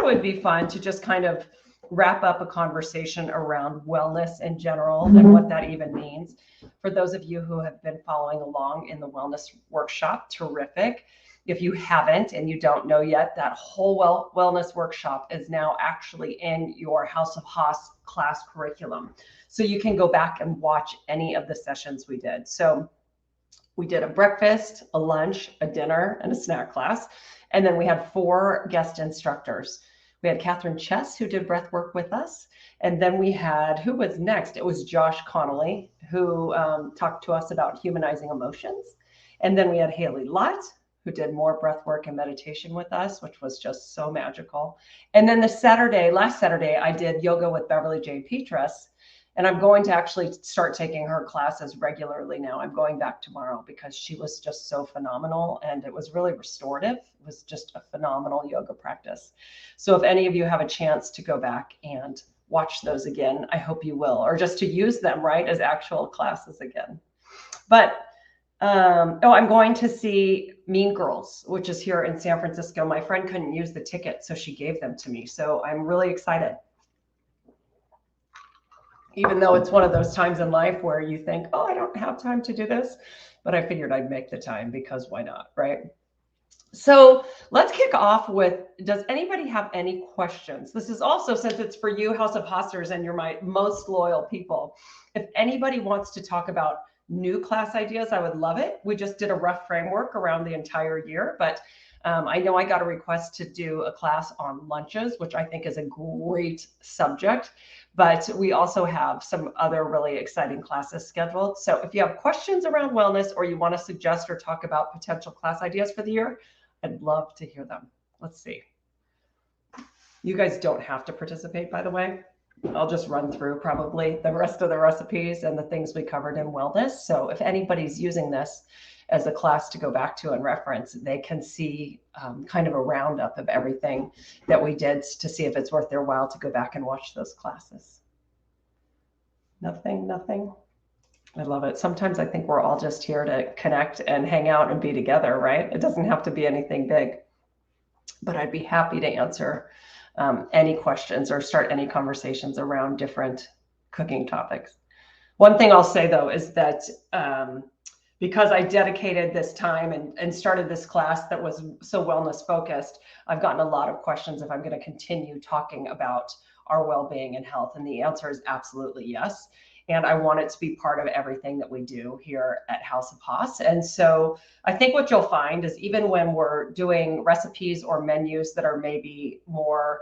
would be fun to just kind of wrap up a conversation around wellness in general and what that even means. For those of you who have been following along in the wellness workshop, terrific. If you haven't and you don't know yet, that whole wellness workshop is now actually in your House of Haas class curriculum. So you can go back and watch any of the sessions we did. So we did a breakfast, a lunch, a dinner, and a snack class. And then we had 4 guest instructors. We had Catherine Chess, who did breath work with us. And then we had, who was next? It was Josh Connolly, who talked to us about humanizing emotions. And then we had Haley Lott, who did more breath work and meditation with us, which was just so magical. And then last Saturday, I did yoga with Beverly J. Petras. And I'm going to actually start taking her classes regularly now. I'm going back tomorrow because she was just so phenomenal and it was really restorative. It was just a phenomenal yoga practice. So if any of you have a chance to go back and watch those again, I hope you will, or just to use them, right, as actual classes again. But I'm going to see Mean Girls, which is here in San Francisco. My friend couldn't use the ticket, so she gave them to me. So I'm really excited. Even though it's one of those times in life where you think, oh, I don't have time to do this, but I figured I'd make the time because why not, right? So let's kick off with, does anybody have any questions? This is also, since it's for you, House of Haasers, and you're my most loyal people. If anybody wants to talk about new class ideas, I would love it. We just did a rough framework around the entire year, but I know I got a request to do a class on lunches, which I think is a great subject, but we also have some other really exciting classes scheduled. So if you have questions around wellness or you want to suggest or talk about potential class ideas for the year, I'd love to hear them. Let's see. You guys don't have to participate, by the way. I'll just run through probably the rest of the recipes and the things we covered in wellness. So if anybody's using this as a class to go back to and reference, they can see kind of a roundup of everything that we did to see if it's worth their while to go back and watch those classes. Nothing. I love it. Sometimes I think we're all just here to connect and hang out and be together, right? It doesn't have to be anything big, but I'd be happy to answer any questions or start any conversations around different cooking topics. One thing I'll say though is that because I dedicated this time and started this class that was so wellness focused, I've gotten a lot of questions if I'm going to continue talking about our well-being and health. And the answer is absolutely yes. And I want it to be part of everything that we do here at House of Haas. And so I think what you'll find is even when we're doing recipes or menus that are maybe more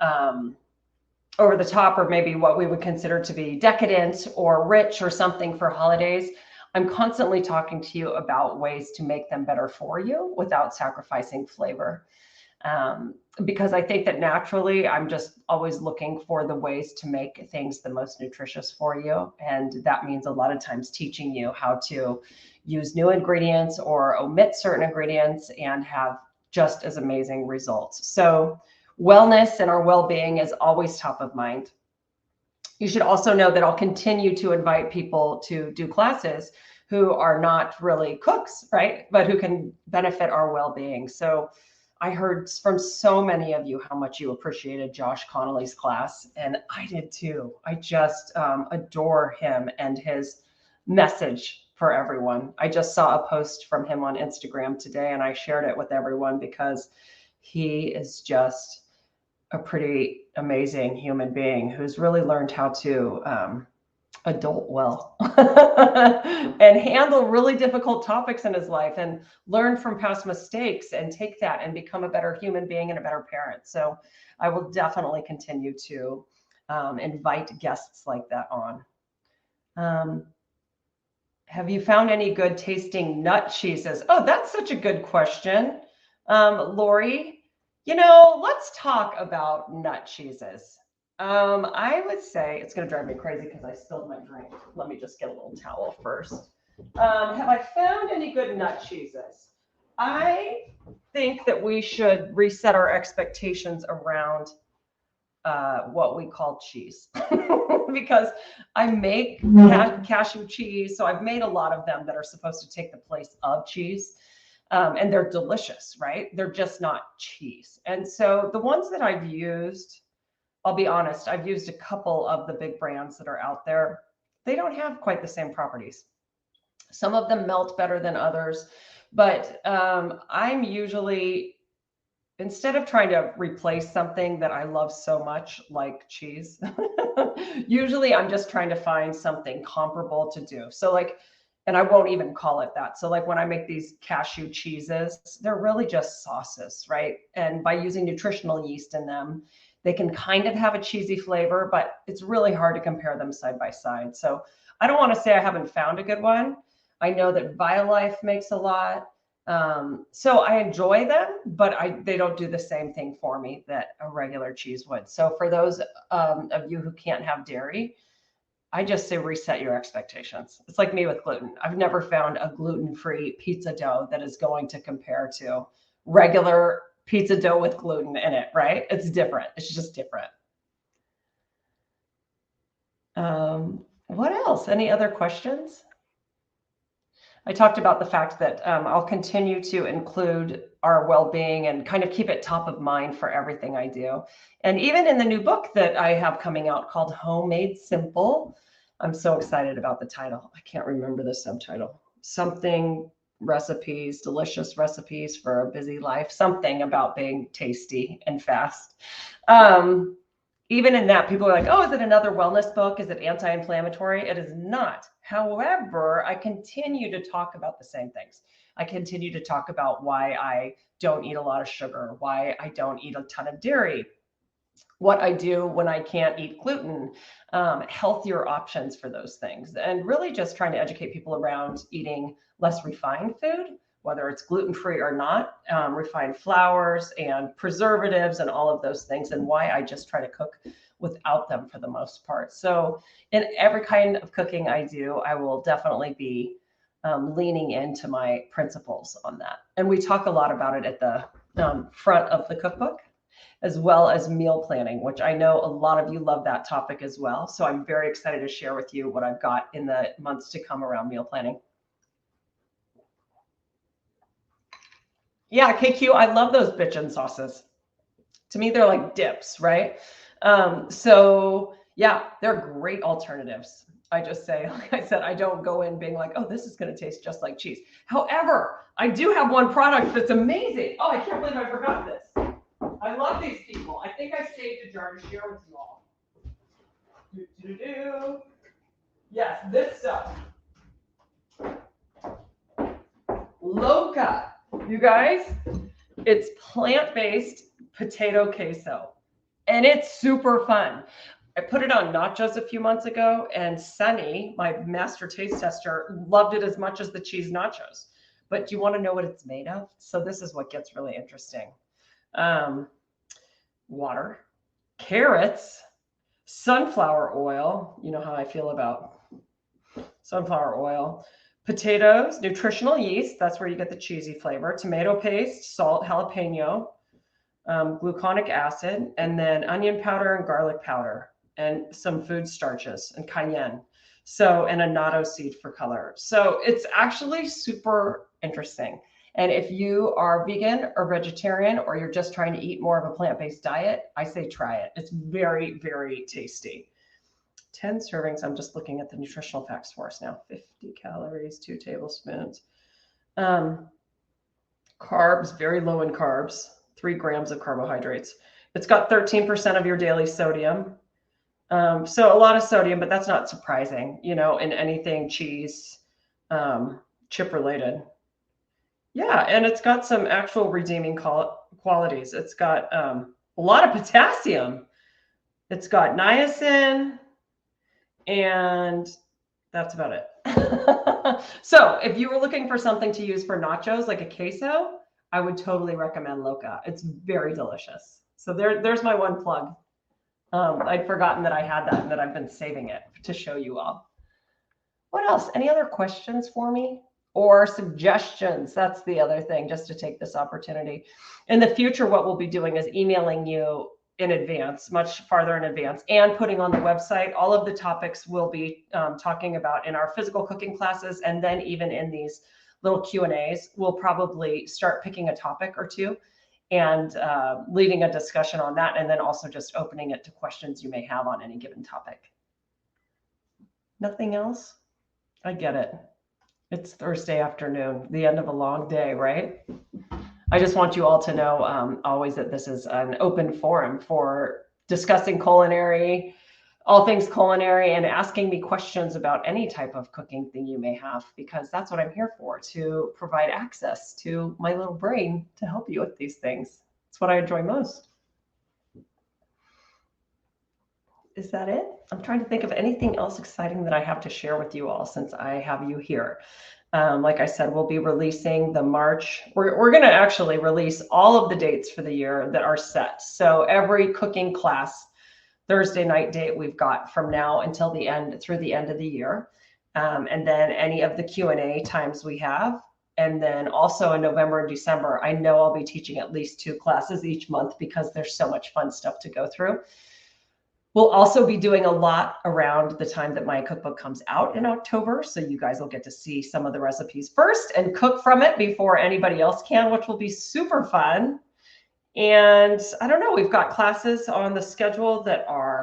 over the top, or maybe what we would consider to be decadent or rich or something for holidays, I'm constantly talking to you about ways to make them better for you without sacrificing flavor. Because I think that naturally, I'm just always looking for the ways to make things the most nutritious for you. And that means a lot of times teaching you how to use new ingredients or omit certain ingredients and have just as amazing results. So wellness and our well-being is always top of mind. You should also know that I'll continue to invite people to do classes who are not really cooks, right? But who can benefit our well-being. So I heard from so many of you how much you appreciated Josh Connolly's class, and I did too. I just adore him and his message for everyone. I just saw a post from him on Instagram today, and I shared it with everyone because he is just a pretty amazing human being who's really learned how to adult well and handle really difficult topics in his life and learn from past mistakes and take that and become a better human being and a better parent. So I will definitely continue to invite guests like that on. Have you found any good tasting nut cheeses? Oh, that's such a good question. Lori, let's talk about nut cheeses. I would say it's going to drive me crazy because I spilled my drink. Let me just get a little towel first. Have I found any good nut cheeses? I think that we should reset our expectations around what we call cheese because I make cashew cheese. So I've made a lot of them that are supposed to take the place of cheese. And they're delicious, right? They're just not cheese. And so the ones that I've used, I'll be honest, I've used a couple of the big brands that are out there. They don't have quite the same properties. Some of them melt better than others, but I'm usually, instead of trying to replace something that I love so much, like cheese, usually I'm just trying to find something comparable to do. So like, and I won't even call it that. So like when I make these cashew cheeses, they're really just sauces, right? And by using nutritional yeast in them, they can kind of have a cheesy flavor, but it's really hard to compare them side by side. So I don't want to say I haven't found a good one. I know that BioLife makes a lot. So I enjoy them, but they don't do the same thing for me that a regular cheese would. So for those of you who can't have dairy, I just say reset your expectations. It's like me with gluten. I've never found a gluten-free pizza dough that is going to compare to regular pizza dough with gluten in it, right? It's different. It's just different. What else? Any other questions? I talked about the fact that I'll continue to include our well-being and kind of keep it top of mind for everything I do. And even in the new book that I have coming out called Homemade Simple, I'm so excited about the title. I can't remember the subtitle. Something recipes, delicious recipes for a busy life, something about being tasty and fast. Even in that, people are like, oh, is it another wellness book? Is it anti-inflammatory? It is not. However, I continue to talk about the same things. I continue to talk about why I don't eat a lot of sugar, why I don't eat a ton of dairy, what I do when I can't eat gluten, healthier options for those things, and really just trying to educate people around eating less refined food, whether it's gluten-free or not, refined flours and preservatives and all of those things, and why I just try to cook without them for the most part. So in every kind of cooking I do, I will definitely be leaning into my principles on that. And we talk a lot about it at the front of the cookbook, as well as meal planning, which I know a lot of you love that topic as well. So I'm very excited to share with you what I've got in the months to come around meal planning. Yeah, KQ, I love those bitchin' sauces. To me, they're like dips, right? So yeah, they're great alternatives. I just say, like I said, I don't go in being like, oh, this is going to taste just like cheese. However, I do have one product that's amazing. Oh, I can't believe I forgot this. I love these people. I think I saved a jar to share with you all. Yes, this stuff. Loca. You guys, it's plant-based potato queso, and it's super fun. I put it on nachos a few months ago, and Sunny, my master taste tester, loved it as much as the cheese nachos. But do you want to know what it's made of? So this is what gets really interesting. Water, carrots, sunflower oil. You know how I feel about sunflower oil. Potatoes, nutritional yeast. That's where you get the cheesy flavor. Tomato paste, salt, jalapeno, gluconic acid, and then onion powder and garlic powder, and some food starches and cayenne. So, and a natto seed for color. So it's actually super interesting. And if you are vegan or vegetarian, or you're just trying to eat more of a plant-based diet, I say try it. It's very, very tasty. 10 servings. I'm just looking at the nutritional facts for us now. 50 calories, 2 tablespoons. Carbs, very low in carbs, 3 grams of carbohydrates. It's got 13% of your daily sodium. So a lot of sodium, but that's not surprising, you know, in anything cheese, chip related. Yeah, and it's got some actual redeeming qualities. It's got a lot of potassium. It's got niacin, and that's about it. So if you were looking for something to use for nachos, like a queso, I would totally recommend Loca. It's very delicious. So there's my one plug. I'd forgotten that I had that and that I've been saving it to show you all. What else? Any other questions for me? Or suggestions? That's the other thing, just to take this opportunity. In the future, what we'll be doing is emailing you in advance, much farther in advance, and putting on the website all of the topics we'll be talking about in our physical cooking classes, and then even in these little Q&As. We'll probably start picking a topic or two and leading a discussion on that, and then also just opening it to questions you may have on any given topic. Nothing else? I get it. It's Thursday afternoon, the end of a long day, right? I just want you all to know always that this is an open forum for discussing culinary, all things culinary, and asking me questions about any type of cooking thing you may have, because that's what I'm here for, to provide access to my little brain to help you with these things. It's what I enjoy most. Is that it? I'm trying to think of anything else exciting that I have to share with you all since I have you here. Like I said, we'll be releasing the March. We're going to actually release all of the dates for the year that are set. So every cooking class Thursday night date we've got from now until the end, through the end of the year. And then any of the Q&A times we have. And then also in November and December, I know I'll be teaching at least 2 classes each month because there's so much fun stuff to go through. We'll also be doing a lot around the time that my cookbook comes out in October. So you guys will get to see some of the recipes first and cook from it before anybody else can, which will be super fun. And I don't know, we've got classes on the schedule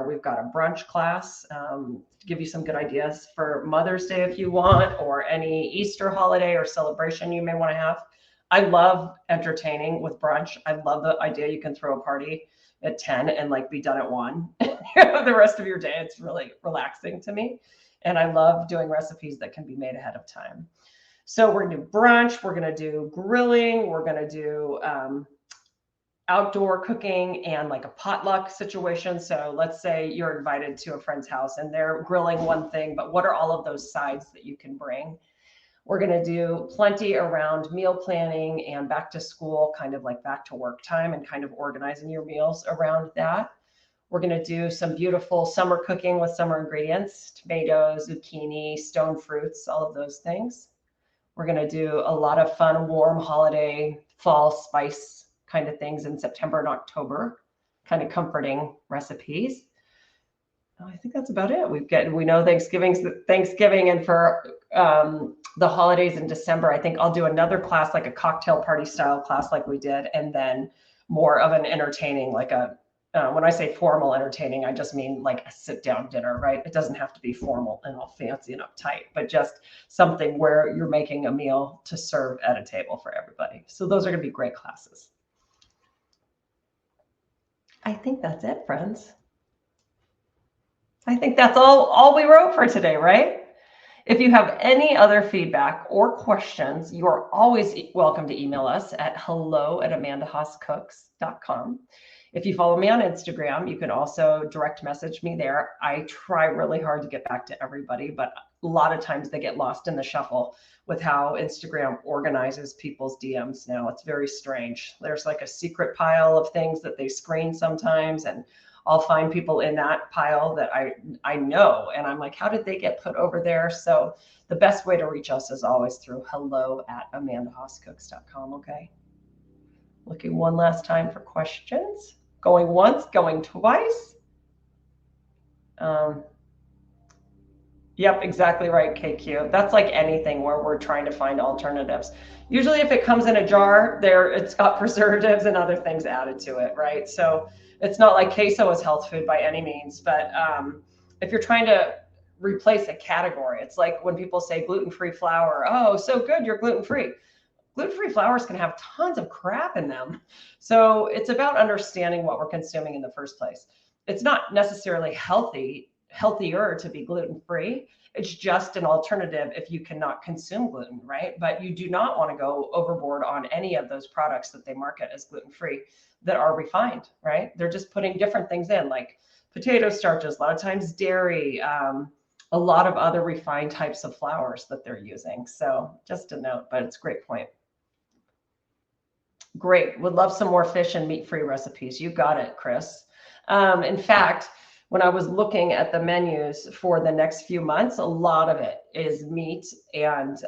we've got a brunch class to give you some good ideas for Mother's Day if you want, or any Easter holiday or celebration you may want to have. I love entertaining with brunch. I love the idea you can throw a party at 10 and like be done at 1 the rest of your day. It's really relaxing to me. And I love doing recipes that can be made ahead of time. So we're going to do brunch. We're going to do grilling. We're going to do outdoor cooking and like a potluck situation. So let's say you're invited to a friend's house and they're grilling one thing, but what are all of those sides that you can bring? We're going to do plenty around meal planning and back to school, kind of like back to work time, and kind of organizing your meals around that. We're going to do some beautiful summer cooking with summer ingredients, tomatoes, zucchini, stone fruits, all of those things. We're going to do a lot of fun, warm holiday, fall spice kind of things in September and October, kind of comforting recipes. I think that's about it. We know Thanksgiving, and for the holidays in December, I think I'll do another class, like a cocktail party style class like we did, and then more of an entertaining, like when I say formal entertaining, I just mean like a sit down dinner, right? It doesn't have to be formal and all fancy and uptight, but just something where you're making a meal to serve at a table for everybody. So those are going to be great classes. I think that's it, friends. I think that's all we wrote for today, right? If you have any other feedback or questions, you are always welcome to email us at hello@amandahaascooks.com. If you follow me on Instagram, you can also direct message me there. I try really hard to get back to everybody, but a lot of times they get lost in the shuffle with how Instagram organizes people's DMs now. It's very strange. There's like a secret pile of things that they screen sometimes, and I'll find people in that pile that I know, and I'm like, how did they get put over there? So the best way to reach us is always through hello@amandahaascooks.com. Okay. Looking one last time for questions. Going once, going twice. Yep, exactly right, KQ. That's like anything where we're trying to find alternatives. Usually if it comes in a jar, it's got preservatives and other things added to it, right? So it's not like queso is health food by any means, but if you're trying to replace a category, it's like when people say gluten-free flour, oh, so good, you're gluten-free. Gluten-free flours can have tons of crap in them. So it's about understanding what we're consuming in the first place. It's not necessarily healthier to be gluten-free. It's just an alternative if you cannot consume gluten, right? But you do not want to go overboard on any of those products that they market as gluten-free that are refined, right? They're just putting different things in, like potato starches, a lot of times dairy, a lot of other refined types of flours that they're using. So just a note, but it's a great point. Great. Would love some more fish and meat-free recipes. You got it, Chris. In fact, when I was looking at the menus for the next few months, a lot of it is meat and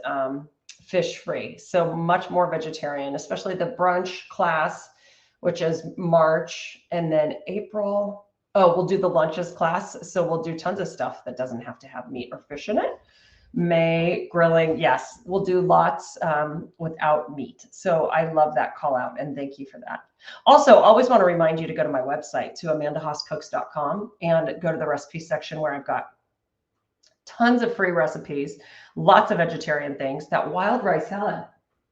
fish-free. So much more vegetarian, especially the brunch class, which is March, and then April. Oh, we'll do the lunches class. So we'll do tons of stuff that doesn't have to have meat or fish in it. May grilling. Yes, we'll do lots without meat. So I love that call out and thank you for that. Also, always want to remind you to go to my website to amandahaascooks.com and go to the recipe section where I've got tons of free recipes, lots of vegetarian things. That wild rice salad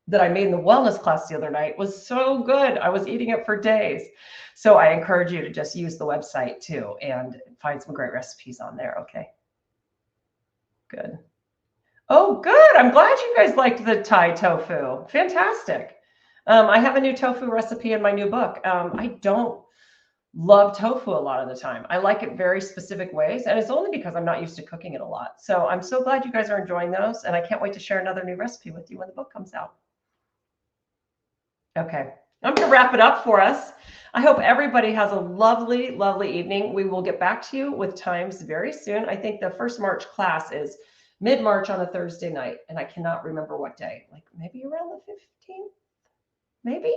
that I made in the wellness class the other night was so good. I was eating it for days. So I encourage you to just use the website too and find some great recipes on there. Okay. Good. Oh, good. I'm glad you guys liked the Thai tofu. Fantastic. I have a new tofu recipe in my new book. I don't love tofu a lot of the time. I like it very specific ways, and it's only because I'm not used to cooking it a lot. So I'm so glad you guys are enjoying those, and I can't wait to share another new recipe with you when the book comes out. Okay, I'm going to wrap it up for us. I hope everybody has a lovely, lovely evening. We will get back to you with times very soon. I think the first March class is mid-March on a Thursday night, and I cannot remember what day, like maybe around the 15th, maybe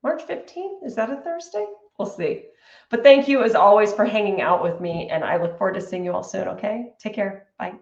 March 15th. Is that a Thursday? We'll see. But thank you as always for hanging out with me, and I look forward to seeing you all soon. Okay, take care. Bye.